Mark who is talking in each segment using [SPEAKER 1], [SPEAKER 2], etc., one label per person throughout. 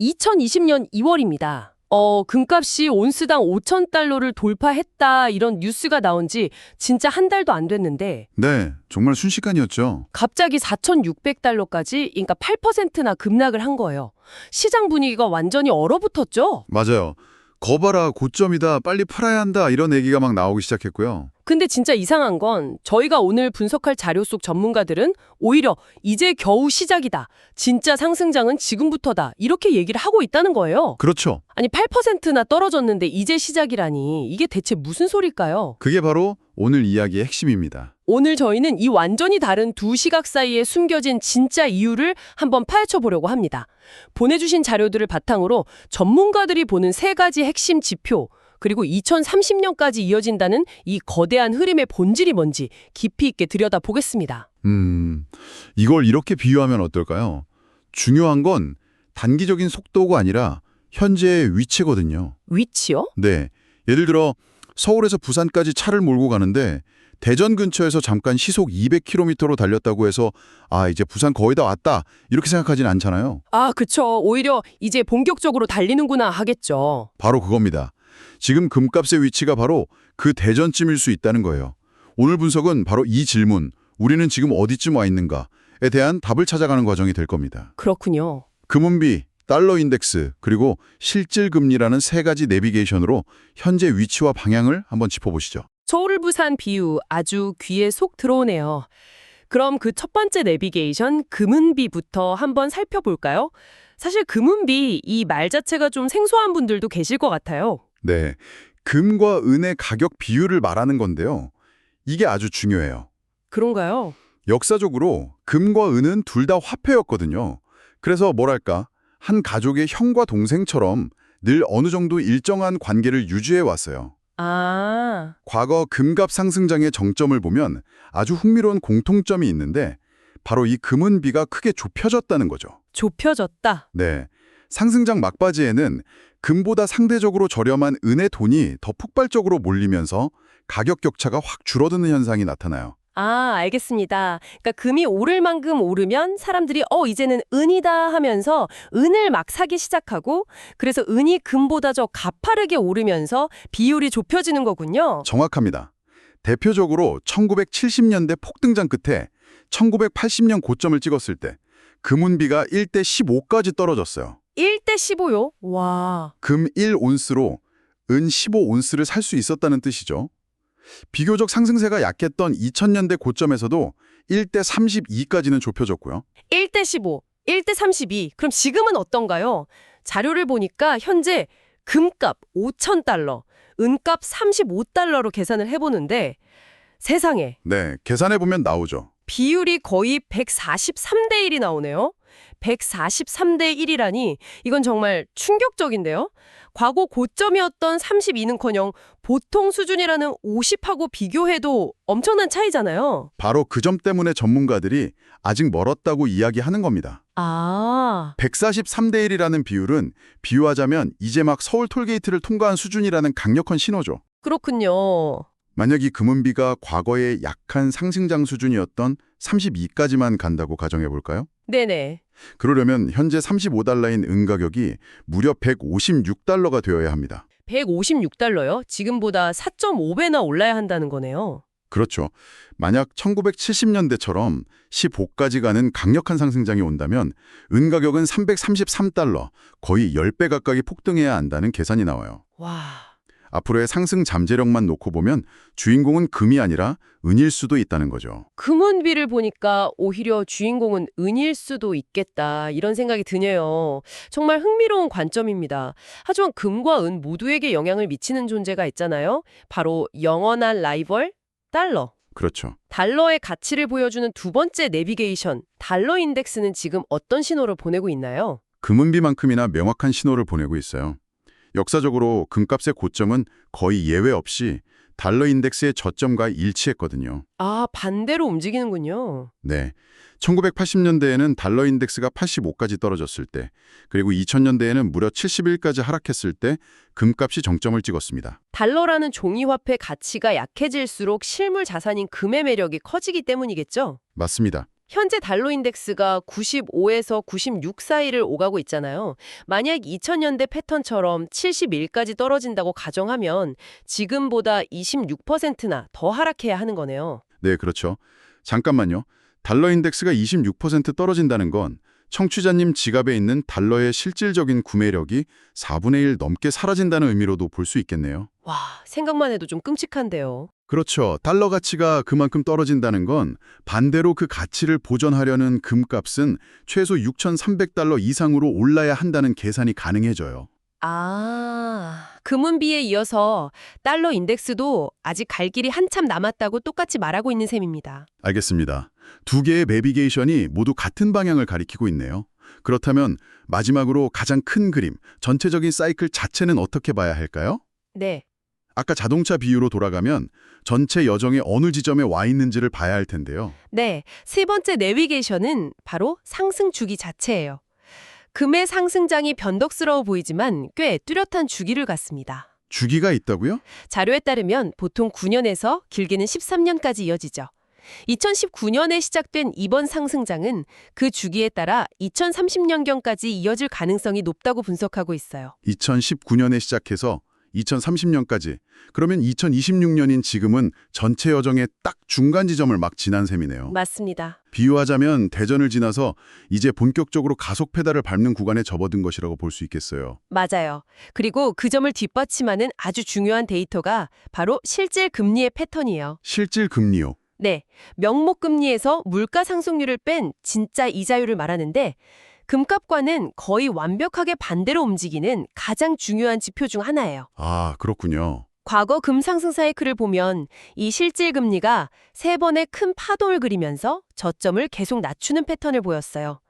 [SPEAKER 1] 2020년 2월입니다. 금값이 온스당 5,000달러를 돌파했다 이런 뉴스가 나온 지 진짜 한 달도 안 됐는데
[SPEAKER 2] 네, 정말 순식간이었죠.
[SPEAKER 1] 갑자기 4,600달러까지 그러니까 8%나 급락을 한 거예요. 시장 분위기가 완전히 얼어붙었죠?
[SPEAKER 2] 맞아요. 거봐라, 고점이다, 빨리 팔아야 한다 이런 얘기가 막 나오기 시작했고요.
[SPEAKER 1] 근데 진짜 이상한 건 저희가 오늘 분석할 자료 속 전문가들은 오히려 이제 겨우 시작이다. 진짜 상승장은 지금부터다. 이렇게 얘기를 하고 있다는 거예요.
[SPEAKER 2] 그렇죠.
[SPEAKER 1] 아니 8%나 떨어졌는데 이제 시작이라니 이게 대체 무슨 소릴까요?
[SPEAKER 2] 그게 바로 오늘 이야기의 핵심입니다.
[SPEAKER 1] 오늘 저희는 이 완전히 다른 두 시각 사이에 숨겨진 진짜 이유를 한번 파헤쳐 보려고 합니다. 보내주신 자료들을 바탕으로 전문가들이 보는 세 가지 핵심 지표, 그리고 2030년까지 이어진다는 이 거대한 흐름의 본질이 뭔지 깊이 있게 들여다보겠습니다.
[SPEAKER 2] 이걸 이렇게 비유하면 어떨까요? 중요한 건 단기적인 속도가 아니라 현재의 위치거든요.
[SPEAKER 1] 위치요?
[SPEAKER 2] 네, 예를 들어 서울에서 부산까지 차를 몰고 가는데 대전 근처에서 잠깐 시속 200km로 달렸다고 해서 이제 부산 거의 다 왔다 이렇게 생각하진 않잖아요.
[SPEAKER 1] 그쵸. 오히려 이제 본격적으로 달리는구나 하겠죠.
[SPEAKER 2] 바로 그겁니다. 지금 금값의 위치가 바로 그 대전쯤일 수 있다는 거예요. 오늘 분석은 바로 이 질문, 우리는 지금 어디쯤 와 있는가에 대한 답을 찾아가는 과정이 될 겁니다.
[SPEAKER 1] 그렇군요.
[SPEAKER 2] 금은비, 달러 인덱스, 그리고 실질 금리라는 세 가지 내비게이션으로 현재 위치와 방향을 한번 짚어보시죠.
[SPEAKER 1] 서울 부산 비유 아주 귀에 속 들어오네요. 그럼 그 첫 번째 내비게이션 금은비부터 한번 살펴볼까요? 사실 금은비 이 말 자체가 좀 생소한 분들도 계실 것 같아요.
[SPEAKER 2] 네, 금과 은의 가격 비율을 말하는 건데요. 이게 아주 중요해요.
[SPEAKER 1] 그런가요?
[SPEAKER 2] 역사적으로 금과 은은 둘 다 화폐였거든요. 그래서 뭐랄까, 한 가족의 형과 동생처럼 늘 어느 정도 일정한 관계를 유지해 왔어요. 과거 금값 상승장의 정점을 보면 아주 흥미로운 공통점이 있는데 바로 이 금은비가 크게 좁혀졌다는 거죠.
[SPEAKER 1] 좁혀졌다.
[SPEAKER 2] 네, 상승장 막바지에는 금보다 상대적으로 저렴한 은의 돈이 더 폭발적으로 몰리면서 가격 격차가 확 줄어드는 현상이 나타나요.
[SPEAKER 1] 알겠습니다. 그러니까 금이 오를 만큼 오르면 사람들이 이제는 은이다 하면서 은을 막 사기 시작하고 그래서 은이 금보다 더 가파르게 오르면서 비율이 좁혀지는 거군요.
[SPEAKER 2] 정확합니다. 대표적으로 1970년대 폭등장 끝에 1980년 고점을 찍었을 때 금은비가 1대 15까지 떨어졌어요.
[SPEAKER 1] 1대 15요? 와.
[SPEAKER 2] 금 1온스로 은 15온스를 살 수 있었다는 뜻이죠. 비교적 상승세가 약했던 2000년대 고점에서도 1대 32까지는 좁혀졌고요.
[SPEAKER 1] 1대 15, 1대 32. 그럼 지금은 어떤가요? 자료를 보니까 현재 금값 5,000달러, 은값 35달러로 계산을 해보는데 세상에
[SPEAKER 2] 네, 계산해보면 나오죠.
[SPEAKER 1] 비율이 거의 143대 1이 나오네요. 143대 1이라니 이건 정말 충격적인데요. 과거 고점이었던 32는커녕 보통 수준이라는 50하고 비교해도 엄청난 차이잖아요.
[SPEAKER 2] 바로 그 점 때문에 전문가들이 아직 멀었다고 이야기하는 겁니다. 143대 1이라는 비율은 비유하자면 이제 막 서울 톨게이트를 통과한 수준이라는 강력한 신호죠.
[SPEAKER 1] 그렇군요.
[SPEAKER 2] 만약 이 금은비가 과거의 약한 상승장 수준이었던 32까지만 간다고 가정해볼까요?
[SPEAKER 1] 네네.
[SPEAKER 2] 그러려면 현재 35달러인 은 가격이 무려 156달러가 되어야 합니다.
[SPEAKER 1] 156달러요? 지금보다 4.5배나 올라야 한다는 거네요.
[SPEAKER 2] 그렇죠. 만약 1970년대처럼 15까지 가는 강력한 상승장이 온다면 은 가격은 333달러, 거의 10배 가까이 폭등해야 한다는 계산이 나와요.
[SPEAKER 1] 와.
[SPEAKER 2] 앞으로의 상승 잠재력만 놓고 보면 주인공은 금이 아니라 은일 수도 있다는 거죠.
[SPEAKER 1] 금은비를 보니까 오히려 주인공은 은일 수도 있겠다 이런 생각이 드네요. 정말 흥미로운 관점입니다. 하지만 금과 은 모두에게 영향을 미치는 존재가 있잖아요. 바로 영원한 라이벌, 달러.
[SPEAKER 2] 그렇죠.
[SPEAKER 1] 달러의 가치를 보여주는 두 번째 내비게이션, 달러 인덱스는 지금 어떤 신호를 보내고 있나요?
[SPEAKER 2] 금은비만큼이나 명확한 신호를 보내고 있어요. 역사적으로 금값의 고점은 거의 예외 없이 달러 인덱스의 저점과 일치했거든요.
[SPEAKER 1] 반대로 움직이는군요.
[SPEAKER 2] 네, 1980년대에는 달러 인덱스가 85까지 떨어졌을 때, 그리고 2000년대에는 무려 71까지 하락했을 때 금값이 정점을 찍었습니다.
[SPEAKER 1] 달러라는 종이화폐 가치가 약해질수록 실물 자산인 금의 매력이 커지기 때문이겠죠?
[SPEAKER 2] 맞습니다.
[SPEAKER 1] 현재 달러 인덱스가 95에서 96 사이를 오가고 있잖아요. 만약 2000년대 패턴처럼 71까지 떨어진다고 가정하면 지금보다 26%나 더 하락해야 하는 거네요.
[SPEAKER 2] 네, 그렇죠. 잠깐만요. 달러 인덱스가 26% 떨어진다는 건 청취자님 지갑에 있는 달러의 실질적인 구매력이 4분의 1 넘게 사라진다는 의미로도 볼 수 있겠네요.
[SPEAKER 1] 와, 생각만 해도 좀 끔찍한데요.
[SPEAKER 2] 그렇죠. 달러 가치가 그만큼 떨어진다는 건 반대로 그 가치를 보존하려는 금값은 최소 6,300달러 이상으로 올라야 한다는 계산이 가능해져요.
[SPEAKER 1] 아, 금은비에 이어서 달러 인덱스도 아직 갈 길이 한참 남았다고 똑같이 말하고 있는 셈입니다.
[SPEAKER 2] 알겠습니다. 두 개의 내비게이션이 모두 같은 방향을 가리키고 있네요. 그렇다면 마지막으로 가장 큰 그림, 전체적인 사이클 자체는 어떻게 봐야 할까요?
[SPEAKER 1] 네.
[SPEAKER 2] 아까 자동차 비유로 돌아가면 전체 여정의 어느 지점에 와 있는지를 봐야 할 텐데요.
[SPEAKER 1] 네, 세 번째 내비게이션은 바로 상승 주기 자체예요. 금의 상승장이 변덕스러워 보이지만 꽤 뚜렷한 주기를 갖습니다.
[SPEAKER 2] 주기가 있다고요?
[SPEAKER 1] 자료에 따르면 보통 9년에서 길게는 13년까지 이어지죠. 2019년에 시작된 이번 상승장은 그 주기에 따라 2030년경까지 이어질 가능성이 높다고 분석하고 있어요.
[SPEAKER 2] 2019년에 시작해서 2030년까지. 그러면 2026년인 지금은 전체 여정의 딱 중간 지점을 막 지난 셈이네요.
[SPEAKER 1] 맞습니다.
[SPEAKER 2] 비유하자면 대전을 지나서 이제 본격적으로 가속 페달을 밟는 구간에 접어든 것이라고 볼 수 있겠어요.
[SPEAKER 1] 맞아요. 그리고 그 점을 뒷받침하는 아주 중요한 데이터가 바로 실질 금리의 패턴이에요.
[SPEAKER 2] 실질 금리요.
[SPEAKER 1] 네, 명목 금리에서 물가 상승률을 뺀 진짜 이자율을 말하는데 금값과는 거의 완벽하게 반대로 움직이는 가장 중요한 지표 중 하나예요.
[SPEAKER 2] 아, 그렇군요.
[SPEAKER 1] 과거 금 상승 사이클을 보면 이 실질 금리가 세 번의 큰 파동을 그리면서 저점을 계속 낮추는 패턴을 보였어요.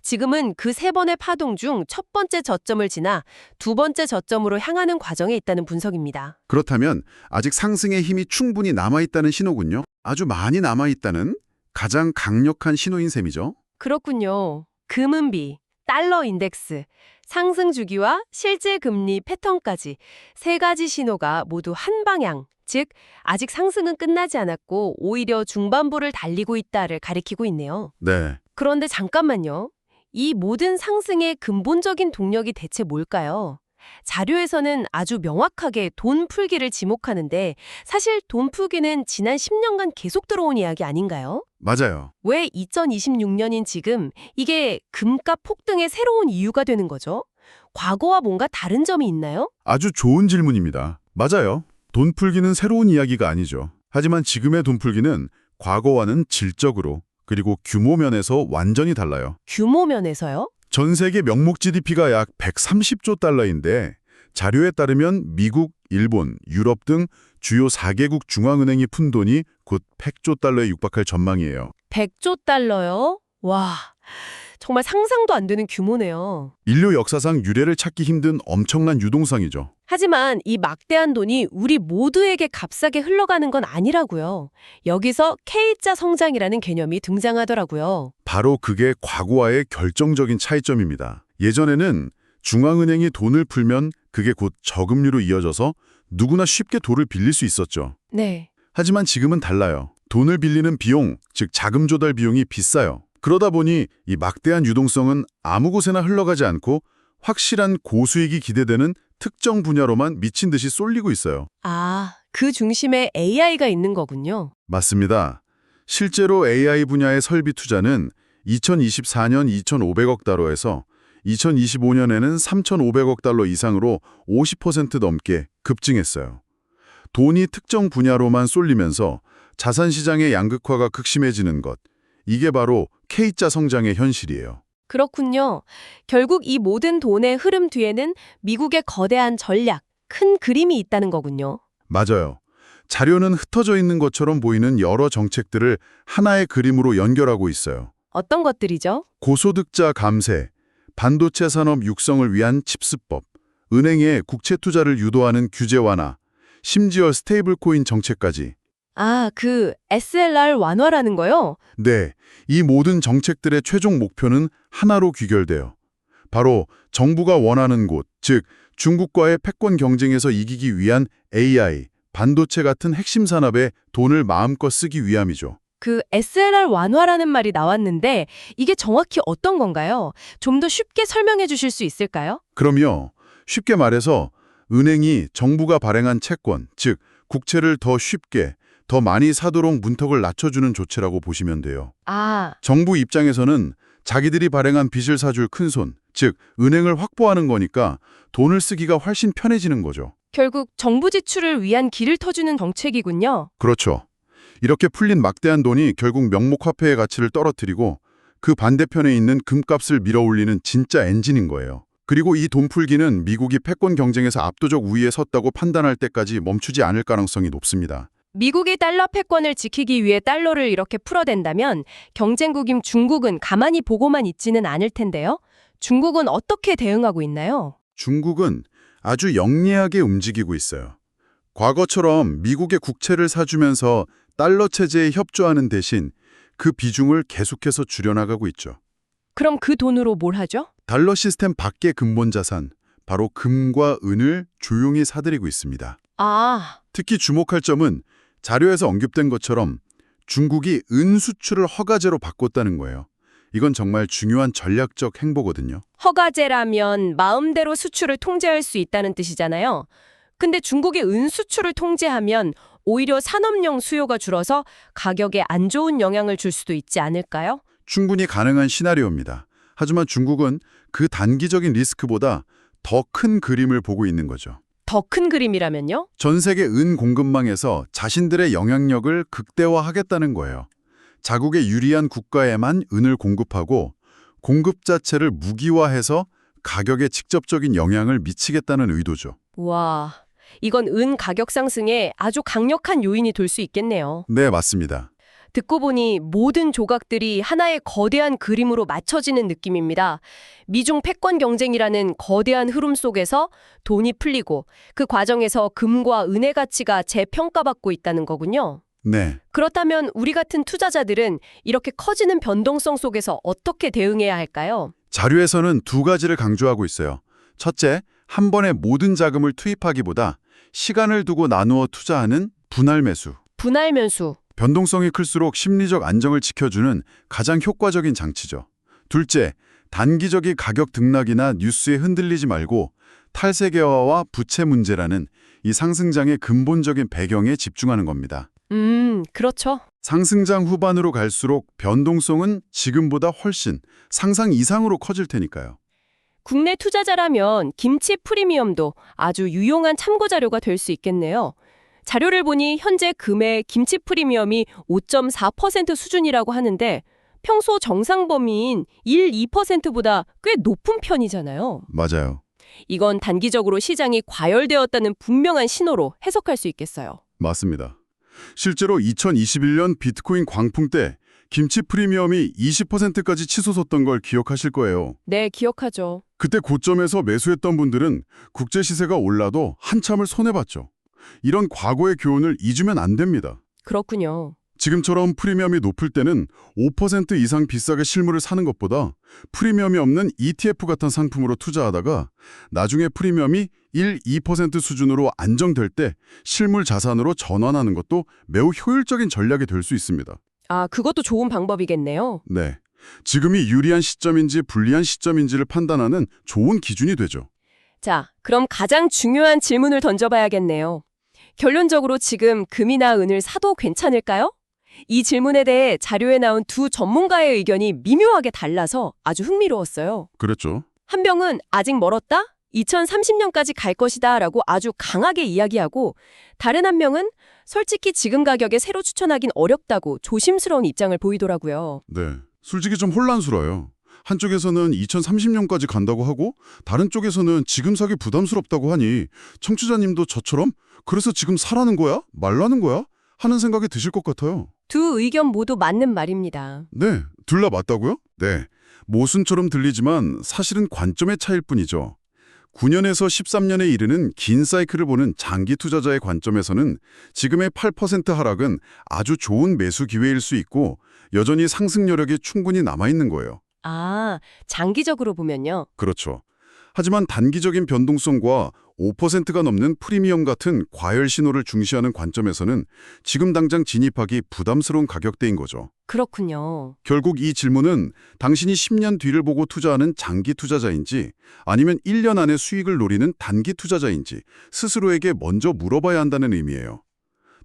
[SPEAKER 1] 지금은 그 세 번의 파동 중 첫 번째 저점을 지나 두 번째 저점으로 향하는 과정에 있다는 분석입니다.
[SPEAKER 2] 그렇다면 아직 상승의 힘이 충분히 남아있다는 신호군요. 아주 많이 남아있다는 가장 강력한 신호인 셈이죠.
[SPEAKER 1] 그렇군요. 금은비, 달러 인덱스, 상승 주기와 실질 금리 패턴까지 세 가지 신호가 모두 한 방향, 즉 아직 상승은 끝나지 않았고 오히려 중반부를 달리고 있다를 가리키고 있네요.
[SPEAKER 2] 네.
[SPEAKER 1] 그런데 잠깐만요. 이 모든 상승의 근본적인 동력이 대체 뭘까요? 자료에서는 아주 명확하게 돈 풀기를 지목하는데 사실 돈 풀기는 지난 10년간 계속 들어온 이야기 아닌가요?
[SPEAKER 2] 맞아요.
[SPEAKER 1] 왜 2026년인 지금 이게 금값 폭등의 새로운 이유가 되는 거죠? 과거와 뭔가 다른 점이 있나요?
[SPEAKER 2] 아주 좋은 질문입니다. 맞아요. 돈 풀기는 새로운 이야기가 아니죠. 하지만 지금의 돈 풀기는 과거와는 질적으로 그리고 규모 면에서 완전히 달라요.
[SPEAKER 1] 규모 면에서요?
[SPEAKER 2] 전 세계 명목 GDP가 약 130조 달러인데 자료에 따르면 미국, 일본, 유럽 등 주요 4개국 중앙은행이 푼 돈이 곧 100조 달러에 육박할 전망이에요.
[SPEAKER 1] 100조 달러요? 와, 정말 상상도 안 되는 규모네요.
[SPEAKER 2] 인류 역사상 유례를 찾기 힘든 엄청난 유동성이죠.
[SPEAKER 1] 하지만 이 막대한 돈이 우리 모두에게 값싸게 흘러가는 건 아니라고요. 여기서 K자 성장이라는 개념이 등장하더라고요.
[SPEAKER 2] 바로 그게 과거와의 결정적인 차이점입니다. 예전에는 중앙은행이 돈을 풀면 그게 곧 저금리로 이어져서 누구나 쉽게 돈을 빌릴 수 있었죠.
[SPEAKER 1] 네.
[SPEAKER 2] 하지만 지금은 달라요. 돈을 빌리는 비용, 즉 자금 조달 비용이 비싸요. 그러다 보니 이 막대한 유동성은 아무 곳에나 흘러가지 않고 확실한 고수익이 기대되는 특정 분야로만 미친 듯이 쏠리고 있어요.
[SPEAKER 1] 아, 그 중심에 AI가 있는 거군요.
[SPEAKER 2] 맞습니다. 실제로 AI 분야의 설비 투자는 2024년 2,500억 달러에서 2025년에는 3,500억 달러 이상으로 50% 넘게 급증했어요. 돈이 특정 분야로만 쏠리면서 자산시장의 양극화가 극심해지는 것, 이게 바로 K자 성장의 현실이에요.
[SPEAKER 1] 그렇군요. 결국 이 모든 돈의 흐름 뒤에는 미국의 거대한 전략, 큰 그림이 있다는 거군요.
[SPEAKER 2] 맞아요. 자료는 흩어져 있는 것처럼 보이는 여러 정책들을 하나의 그림으로 연결하고 있어요.
[SPEAKER 1] 어떤 것들이죠?
[SPEAKER 2] 고소득자 감세, 반도체 산업 육성을 위한 칩스법, 은행의 국채 투자를 유도하는 규제 완화, 심지어 스테이블 코인 정책까지.
[SPEAKER 1] 아, 그 SLR 완화라는 거요?
[SPEAKER 2] 네, 이 모든 정책들의 최종 목표는 하나로 귀결돼요. 바로 정부가 원하는 곳, 즉 중국과의 패권 경쟁에서 이기기 위한 AI, 반도체 같은 핵심 산업에 돈을 마음껏 쓰기 위함이죠.
[SPEAKER 1] 그 SLR 완화라는 말이 나왔는데 이게 정확히 어떤 건가요? 좀 더 쉽게 설명해 주실 수 있을까요?
[SPEAKER 2] 그럼요. 쉽게 말해서 은행이 정부가 발행한 채권, 즉 국채를 더 쉽게, 더 많이 사도록 문턱을 낮춰주는 조치라고 보시면 돼요.
[SPEAKER 1] 아,
[SPEAKER 2] 정부 입장에서는 자기들이 발행한 빚을 사줄 큰손, 즉 은행을 확보하는 거니까 돈을 쓰기가 훨씬 편해지는 거죠.
[SPEAKER 1] 결국 정부 지출을 위한 길을 터주는 정책이군요.
[SPEAKER 2] 그렇죠. 이렇게 풀린 막대한 돈이 결국 명목화폐의 가치를 떨어뜨리고 그 반대편에 있는 금값을 밀어올리는 진짜 엔진인 거예요. 그리고 이 돈 풀기는 미국이 패권 경쟁에서 압도적 우위에 섰다고 판단할 때까지 멈추지 않을 가능성이 높습니다.
[SPEAKER 1] 미국이 달러 패권을 지키기 위해 달러를 이렇게 풀어댄다면 경쟁국인 중국은 가만히 보고만 있지는 않을 텐데요. 중국은 어떻게 대응하고 있나요?
[SPEAKER 2] 중국은 아주 영리하게 움직이고 있어요. 과거처럼 미국의 국채를 사주면서 달러 체제에 협조하는 대신 그 비중을 계속해서 줄여나가고 있죠.
[SPEAKER 1] 그럼 그 돈으로 뭘 하죠?
[SPEAKER 2] 달러 시스템 밖의 근본 자산, 바로 금과 은을 조용히 사들이고 있습니다.
[SPEAKER 1] 아,
[SPEAKER 2] 특히 주목할 점은 자료에서 언급된 것처럼 중국이 은 수출을 허가제로 바꿨다는 거예요. 이건 정말 중요한 전략적 행보거든요.
[SPEAKER 1] 허가제라면 마음대로 수출을 통제할 수 있다는 뜻이잖아요. 근데 중국이 은 수출을 통제하면 오히려 산업용 수요가 줄어서 가격에 안 좋은 영향을 줄 수도 있지 않을까요?
[SPEAKER 2] 충분히 가능한 시나리오입니다. 하지만 중국은 그 단기적인 리스크보다 더 큰 그림을 보고 있는 거죠.
[SPEAKER 1] 더 큰 그림이라면요?
[SPEAKER 2] 전 세계 은 공급망에서 자신들의 영향력을 극대화하겠다는 거예요. 자국에 유리한 국가에만 은을 공급하고 공급 자체를 무기화해서 가격에 직접적인 영향을 미치겠다는 의도죠.
[SPEAKER 1] 와, 이건 은 가격 상승에 아주 강력한 요인이 될 수 있겠네요.
[SPEAKER 2] 네, 맞습니다.
[SPEAKER 1] 듣고 보니 모든 조각들이 하나의 거대한 그림으로 맞춰지는 느낌입니다. 미중 패권 경쟁이라는 거대한 흐름 속에서 돈이 풀리고 그 과정에서 금과 은의 가치가 재평가받고 있다는 거군요.
[SPEAKER 2] 네,
[SPEAKER 1] 그렇다면 우리 같은 투자자들은 이렇게 커지는 변동성 속에서 어떻게 대응해야 할까요?
[SPEAKER 2] 자료에서는 두 가지를 강조하고 있어요. 첫째, 한 번에 모든 자금을 투입하기보다 시간을 두고 나누어 투자하는 분할 매수.
[SPEAKER 1] 분할 면수.
[SPEAKER 2] 변동성이 클수록 심리적 안정을 지켜주는 가장 효과적인 장치죠. 둘째, 단기적인 가격 등락이나 뉴스에 흔들리지 말고 탈세계화와 부채 문제라는 이 상승장의 근본적인 배경에 집중하는 겁니다.
[SPEAKER 1] 그렇죠.
[SPEAKER 2] 상승장 후반으로 갈수록 변동성은 지금보다 훨씬 상상 이상으로 커질 테니까요.
[SPEAKER 1] 국내 투자자라면 김치 프리미엄도 아주 유용한 참고 자료가 될 수 있겠네요. 자료를 보니 현재 금의 김치 프리미엄이 5.4% 수준이라고 하는데 평소 정상 범위인 1, 2%보다 꽤 높은 편이잖아요.
[SPEAKER 2] 맞아요.
[SPEAKER 1] 이건 단기적으로 시장이 과열되었다는 분명한 신호로 해석할 수 있겠어요.
[SPEAKER 2] 맞습니다. 실제로 2021년 비트코인 광풍 때 김치 프리미엄이 20%까지 치솟았던 걸 기억하실 거예요.
[SPEAKER 1] 네, 기억하죠.
[SPEAKER 2] 그때 고점에서 매수했던 분들은 국제 시세가 올라도 한참을 손해봤죠. 이런 과거의 교훈을 잊으면 안 됩니다.
[SPEAKER 1] 그렇군요.
[SPEAKER 2] 지금처럼 프리미엄이 높을 때는 5% 이상 비싸게 실물을 사는 것보다 프리미엄이 없는 ETF 같은 상품으로 투자하다가 나중에 프리미엄이 1, 2% 수준으로 안정될 때 실물 자산으로 전환하는 것도 매우 효율적인 전략이 될 수 있습니다.
[SPEAKER 1] 아, 그것도 좋은 방법이겠네요.
[SPEAKER 2] 네, 지금이 유리한 시점인지 불리한 시점인지를 판단하는 좋은 기준이 되죠.
[SPEAKER 1] 자, 그럼 가장 중요한 질문을 던져봐야겠네요. 결론적으로 지금 금이나 은을 사도 괜찮을까요? 이 질문에 대해 자료에 나온 두 전문가의 의견이 미묘하게 달라서 아주 흥미로웠어요.
[SPEAKER 2] 그랬죠.
[SPEAKER 1] 한 명은 아직 멀었다? 2030년까지 갈 것이다 라고 아주 강하게 이야기하고 다른 한 명은 솔직히 지금 가격에 새로 추천하긴 어렵다고 조심스러운 입장을 보이더라고요.
[SPEAKER 2] 네, 솔직히 좀 혼란스러워요. 한쪽에서는 2030년까지 간다고 하고 다른 쪽에서는 지금 사기 부담스럽다고 하니 청취자님도 저처럼 그래서 지금 사라는 거야? 말라는 거야? 하는 생각이 드실 것 같아요.
[SPEAKER 1] 두 의견 모두 맞는 말입니다.
[SPEAKER 2] 네, 둘 다 맞다고요? 네, 모순처럼 들리지만 사실은 관점의 차이일 뿐이죠. 9년에서 13년에 이르는 긴 사이클을 보는 장기 투자자의 관점에서는 지금의 8% 하락은 아주 좋은 매수 기회일 수 있고 여전히 상승 여력이 충분히 남아있는 거예요.
[SPEAKER 1] 아, 장기적으로 보면요.
[SPEAKER 2] 그렇죠. 하지만 단기적인 변동성과 5%가 넘는 프리미엄 같은 과열 신호를 중시하는 관점에서는 지금 당장 진입하기 부담스러운 가격대인 거죠.
[SPEAKER 1] 그렇군요.
[SPEAKER 2] 결국 이 질문은 당신이 10년 뒤를 보고 투자하는 장기 투자자인지 아니면 1년 안에 수익을 노리는 단기 투자자인지 스스로에게 먼저 물어봐야 한다는 의미예요.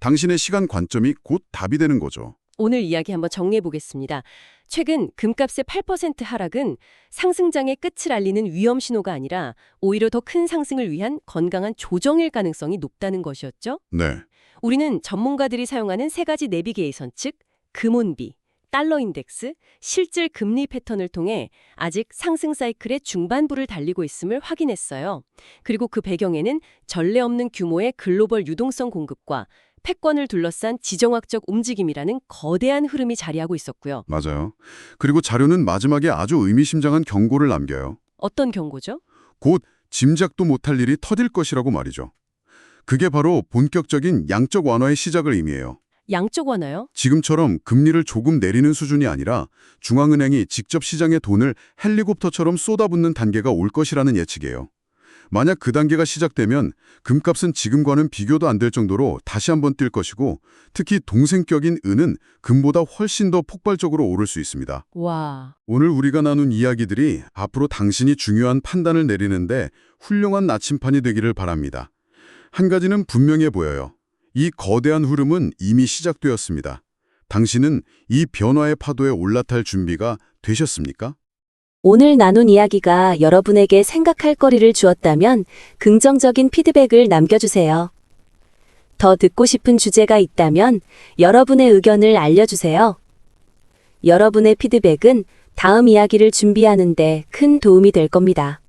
[SPEAKER 2] 당신의 시간 관점이 곧 답이 되는 거죠.
[SPEAKER 1] 오늘 이야기 한번 정리해 보겠습니다. 최근 금값의 8% 하락은 상승장의 끝을 알리는 위험 신호가 아니라 오히려 더 큰 상승을 위한 건강한 조정일 가능성이 높다는 것이었죠.
[SPEAKER 2] 네.
[SPEAKER 1] 우리는 전문가들이 사용하는 세 가지 내비게이션, 즉 금온비, 달러 인덱스, 실질 금리 패턴을 통해 아직 상승 사이클의 중반부를 달리고 있음을 확인했어요. 그리고 그 배경에는 전례 없는 규모의 글로벌 유동성 공급과 패권을 둘러싼 지정학적 움직임이라는 거대한 흐름이 자리하고 있었고요.
[SPEAKER 2] 맞아요. 그리고 자료는 마지막에 아주 의미심장한 경고를 남겨요.
[SPEAKER 1] 어떤 경고죠?
[SPEAKER 2] 곧 짐작도 못할 일이 터질 것이라고 말이죠. 그게 바로 본격적인 양적 완화의 시작을 의미해요.
[SPEAKER 1] 양쪽 완화요?
[SPEAKER 2] 지금처럼 금리를 조금 내리는 수준이 아니라 중앙은행이 직접 시장에 돈을 헬리콥터처럼 쏟아붓는 단계가 올 것이라는 예측이에요. 만약 그 단계가 시작되면 금값은 지금과는 비교도 안 될 정도로 다시 한번 뛸 것이고 특히 동생격인 은은 금보다 훨씬 더 폭발적으로 오를 수 있습니다.
[SPEAKER 1] 와,
[SPEAKER 2] 오늘 우리가 나눈 이야기들이 앞으로 당신이 중요한 판단을 내리는데 훌륭한 나침판이 되기를 바랍니다. 한 가지는 분명해 보여요. 이 거대한 흐름은 이미 시작되었습니다. 당신은 이 변화의 파도에 올라탈 준비가 되셨습니까?
[SPEAKER 3] 오늘 나눈 이야기가 여러분에게 생각할 거리를 주었다면 긍정적인 피드백을 남겨주세요. 더 듣고 싶은 주제가 있다면 여러분의 의견을 알려주세요. 여러분의 피드백은 다음 이야기를 준비하는 데 큰 도움이 될 겁니다.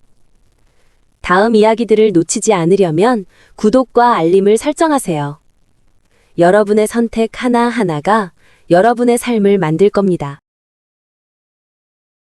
[SPEAKER 3] 다음 이야기들을 놓치지 않으려면 구독과 알림을 설정하세요. 여러분의 선택 하나하나가 여러분의 삶을 만들 겁니다.